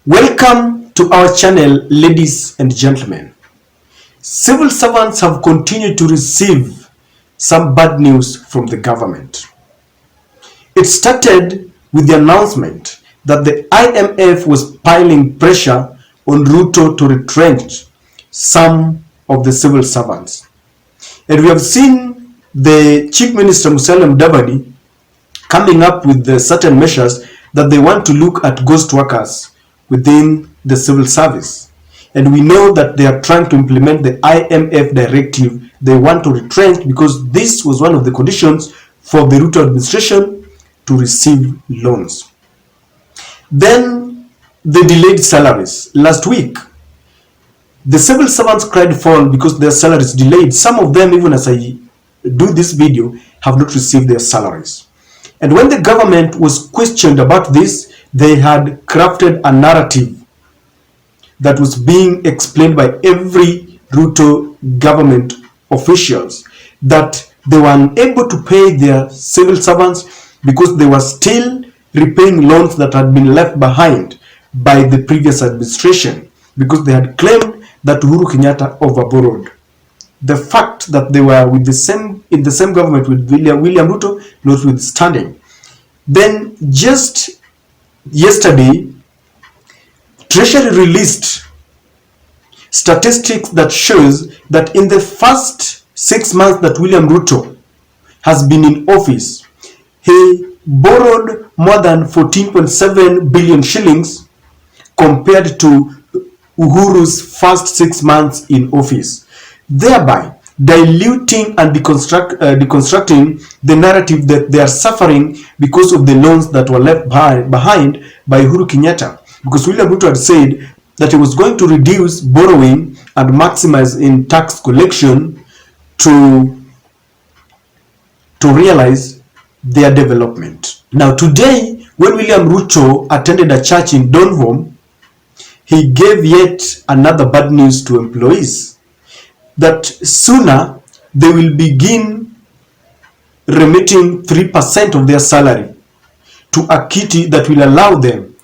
Welcome to our channel, ladies and gentlemen. Civil servants have continued to receive some bad news from the government. It started with the announcement that the IMF was piling pressure on Ruto to retrench some of the civil servants. And we have seen the Chief Minister Musalia Mudavadi coming up with the certain measures that they want to look at ghost workers within the civil service. And we know that they are trying to implement the IMF directive. They want to retrench because this was one of the conditions for the Ruto administration to receive loans. Then the delayed salaries. Last week, the civil servants cried foul because their salaries delayed. Some of them, even as I do this video, have not received their salaries. And when the government was questioned about this, they had crafted a narrative that was being explained by every Ruto government officials that they were unable to pay their civil servants because they were still repaying loans that had been left behind by the previous administration, because they had claimed that Uhuru Kenyatta overborrowed. The fact that they were in the same government with William Ruto notwithstanding. Then just yesterday, Treasury released statistics that shows that in the first 6 months that William Ruto has been in office, he borrowed more than 14.7 billion shillings compared to Uhuru's first 6 months in office, thereby diluting and deconstructing the narrative that they are suffering because of the loans that were left behind by Uhuru Kenyatta. Because William Ruto had said that he was going to reduce borrowing and maximize in tax collection to realize their development. Now today, when William Ruto attended a church in Donholm, he gave yet another bad news to employees, that sooner they will begin remitting 3% of their salary to a kitty that will allow them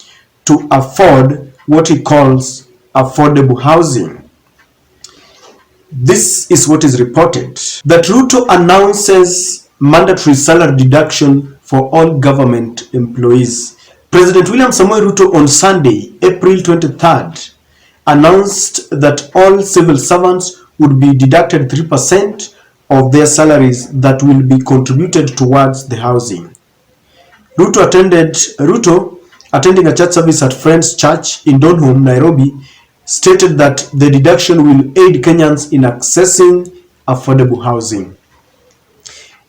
to afford what he calls affordable housing. This is what is reported, that Ruto announces mandatory salary deduction for all government employees. President William Samoei Ruto on Sunday, April 23rd, announced that all civil servants would be deducted 3% of their salaries that will be contributed towards the housing. Ruto attending a church service at Friends Church in Donholm, Nairobi, stated that the deduction will aid Kenyans in accessing affordable housing.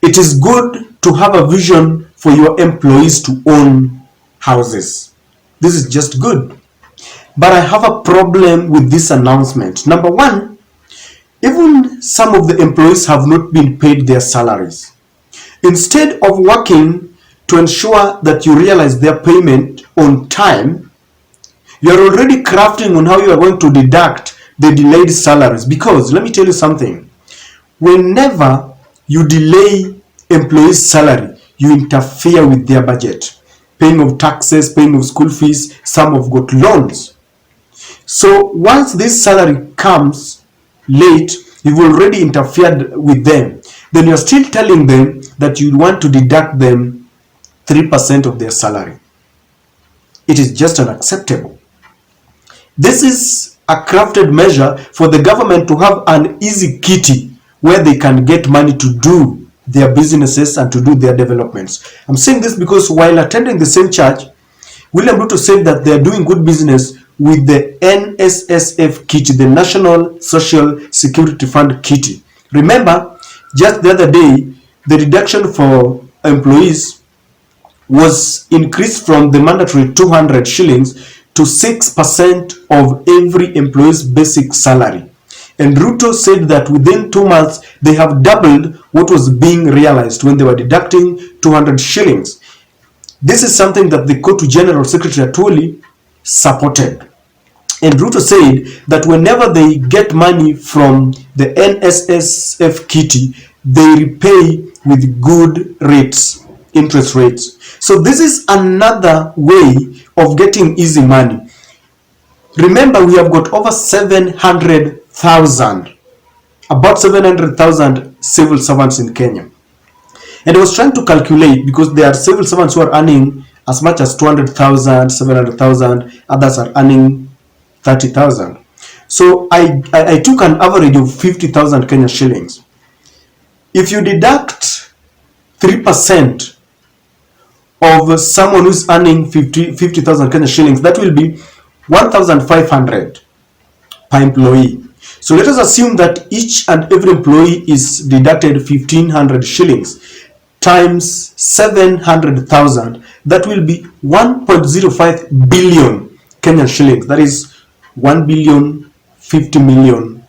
It is good to have a vision for your employees to own houses. This is just good. But I have a problem with this announcement. Number one, even some of the employees have not been paid their salaries. Instead of working to ensure that you realize their payment on time, you are already crafting on how you are going to deduct the delayed salaries. Because let me tell you something, whenever you delay employees' salary, you interfere with their budget, paying of taxes, paying of school fees. Some have got loans. So once this salary comes late, you've already interfered with them. Then you're still telling them that you want to deduct them 3% of their salary. It is just unacceptable. This is a crafted measure for the government to have an easy kitty where they can get money to do their businesses and to do their developments. I'm saying this because while attending the same church, William Ruto said that they are doing good business with the NSSF kitty, the National Social Security Fund kitty. Remember, just the other day, the deduction for employees was increased from the mandatory 200 shillings to 6% of every employee's basic salary. And Ruto said that within 2 months, they have doubled what was being realized when they were deducting 200 shillings. This is something that the Court General Secretary Atwoli supported. And Ruto said that whenever they get money from the NSSF kitty, they repay with good rates, interest rates. So this is another way of getting easy money. Remember, we have got over 700,000, about 700,000 civil servants in Kenya. And I was trying to calculate, because there are civil servants who are earning as much as 200,000, 700,000, others are earning 30,000. So I took an average of 50,000 Kenya shillings. If you deduct 3% of someone who's earning 50,000 Kenya shillings, that will be 1,500 per employee. So let us assume that each and every employee is deducted 1,500 shillings times 700,000. That will be 1.05 billion Kenyan shillings. That is 1,050,000,000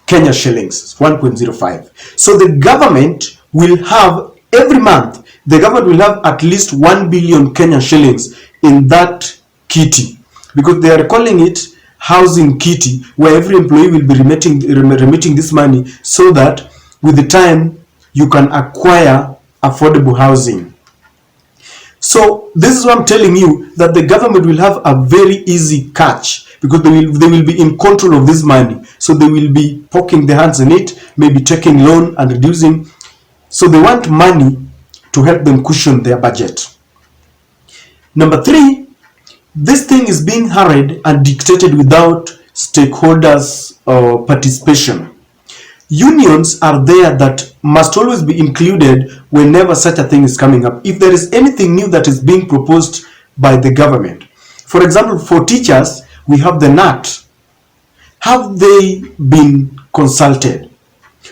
Kenya shillings, 1.05. So the government will have, every month, the government will have at least 1 billion Kenya shillings in that kitty, because they are calling it housing kitty, where every employee will be remitting this money, so that with the time you can acquire affordable housing. So this is what I'm telling you, that the government will have a very easy catch, because they will be in control of this money. So they will be poking their hands in it, maybe taking loan and reducing. So they want money to help them cushion their budget. Number 3, this thing is being hurried and dictated without stakeholders' participation. Unions are there that must always be included whenever such a thing is coming up, if there is anything new that is being proposed by the government. For example, for teachers, we have the NAT. Have they been consulted?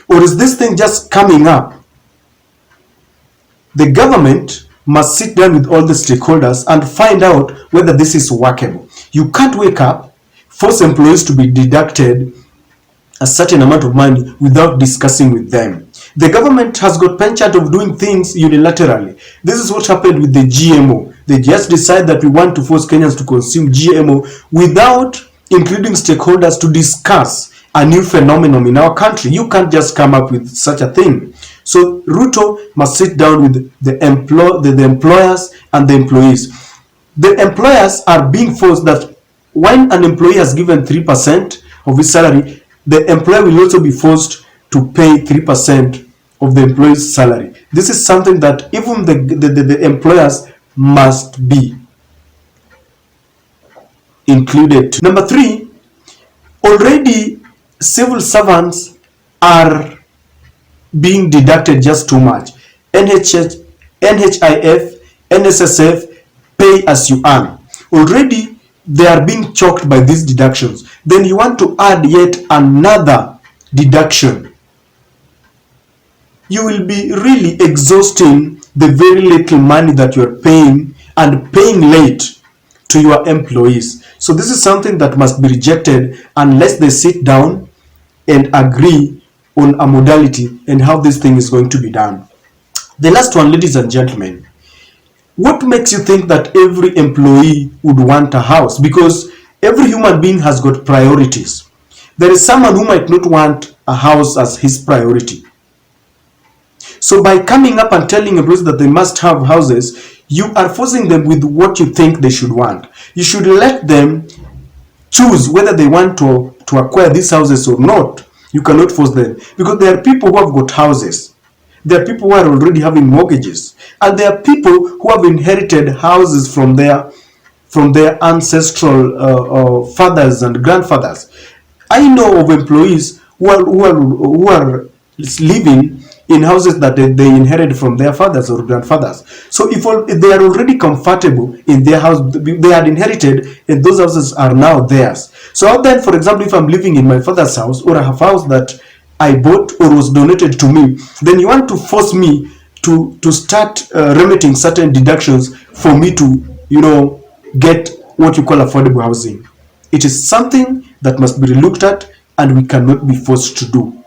Or is this thing just coming up? The government must sit down with all the stakeholders and find out whether this is workable. You can't wake up, force employees to be deducted a certain amount of money without discussing with them. The government has got penchant of doing things unilaterally. This is what happened with the GMO. They just decide that we want to force Kenyans to consume GMO without including stakeholders to discuss a new phenomenon in our country. You can't just come up with such a thing. So Ruto must sit down with the employers and the employees. The employers are being forced that when an employee has given 3% of his salary, the employer will also be forced to pay 3% of the employee's salary. This is something that even the employers must be included. Number 3, already civil servants are being deducted just too much. NHIF, NSSF, pay as you earn. Already they are being choked by these deductions. Then you want to add yet another deduction. You will be really exhausting the very little money that you are paying, and paying late to your employees. So this is something that must be rejected unless they sit down and agree on a modality and how this thing is going to be done. The last one, ladies and gentlemen, what makes you think that every employee would want a house? Because every human being has got priorities. There is someone who might not want a house as his priority. So by coming up and telling employees that they must have houses, you are forcing them with what you think they should want. You should let them choose whether they want to acquire these houses or not. You cannot force them, because there are people who have got houses. There are people who are already having mortgages, and there are people who have inherited houses from their ancestral fathers and grandfathers. I know of employees who are living in houses that they inherited from their fathers or grandfathers. So if they are already comfortable in their house, they had inherited, and those houses are now theirs. So then, for example, if I'm living in my father's house, or I have a house that I bought or was donated to me, then you want to force me to start remitting certain deductions for me to, get what you call affordable housing. It is something that must be looked at, and we cannot be forced to do.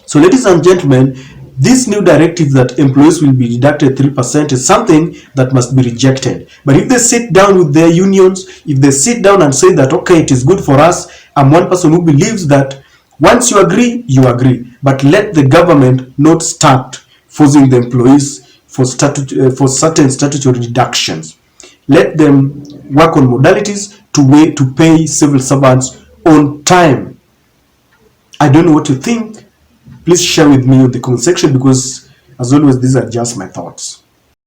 So, ladies and gentlemen, this new directive that employees will be deducted 3% is something that must be rejected. But if they sit down with their unions, if they sit down and say that, okay, it is good for us, I'm one person who believes that once you agree, you agree. But let the government not start forcing the employees for certain statutory deductions. Let them work on modalities to pay civil servants on time. I don't know what you think. Please share with me in the comment section, because as always, these are just my thoughts.